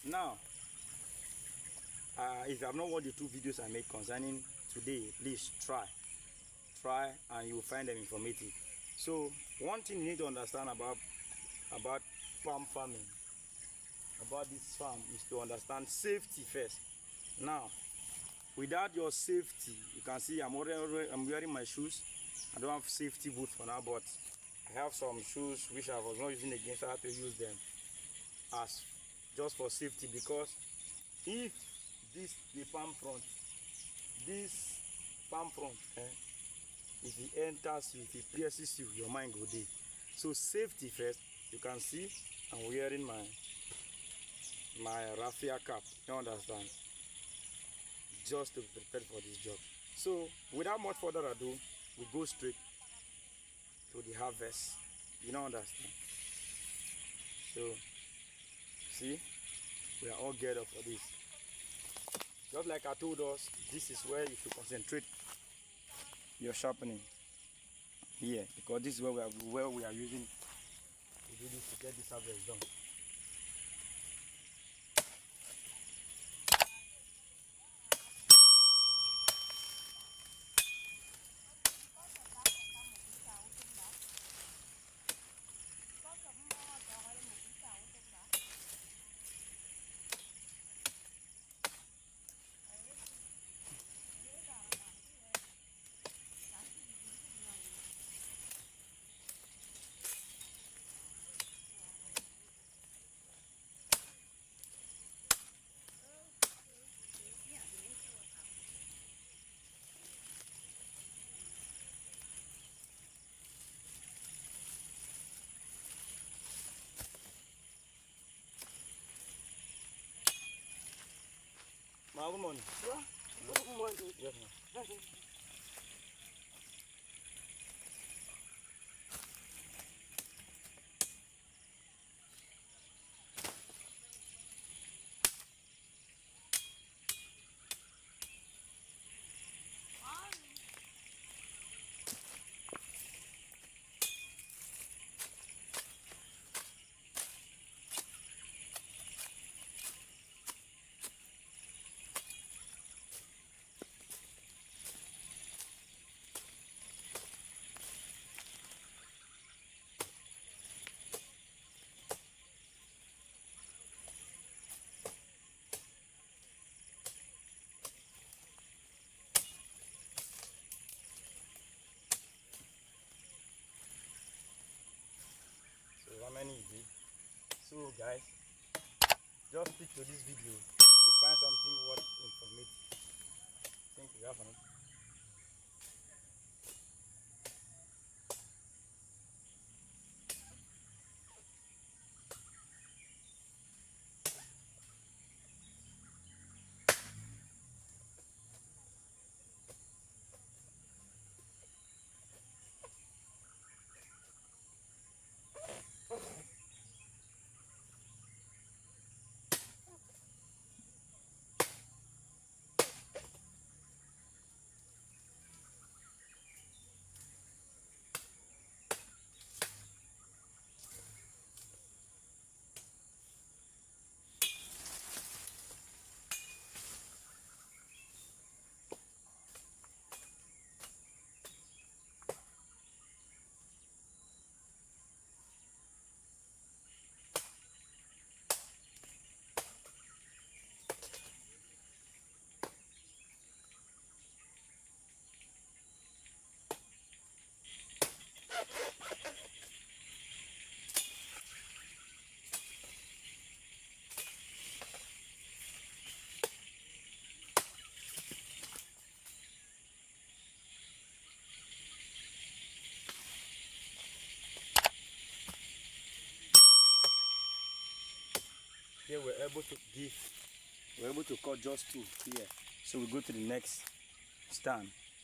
Now, if you have not watched the 2 videos I made concerning today, please try, and you will find them informative. So one thing you need to understand about palm farming, about this farm, is to understand safety first. Now, without your safety, you can see I'm wearing my shoes. I don't have safety boots for now, but I have some shoes which I was not using again, so I have to use them as just for safety, because if the palm front, if it enters you, if it pierces you, your mind go there. So safety first. You can see I'm wearing my raffia cap, you understand, just to prepare for this job. So without much further ado, we go straight to the harvest, you don't understand. So see, we are all geared up for this. Just like I told us, this is where you should concentrate your sharpening here, because this is where we are using to do this, to get this harvest done. Good morning. Good morning. Yes, ma'am. How many is it? So guys, just stick to this video. You find something worth informative. Think you have enough. Here we're able to cut just 2 here. So we go to the next stand.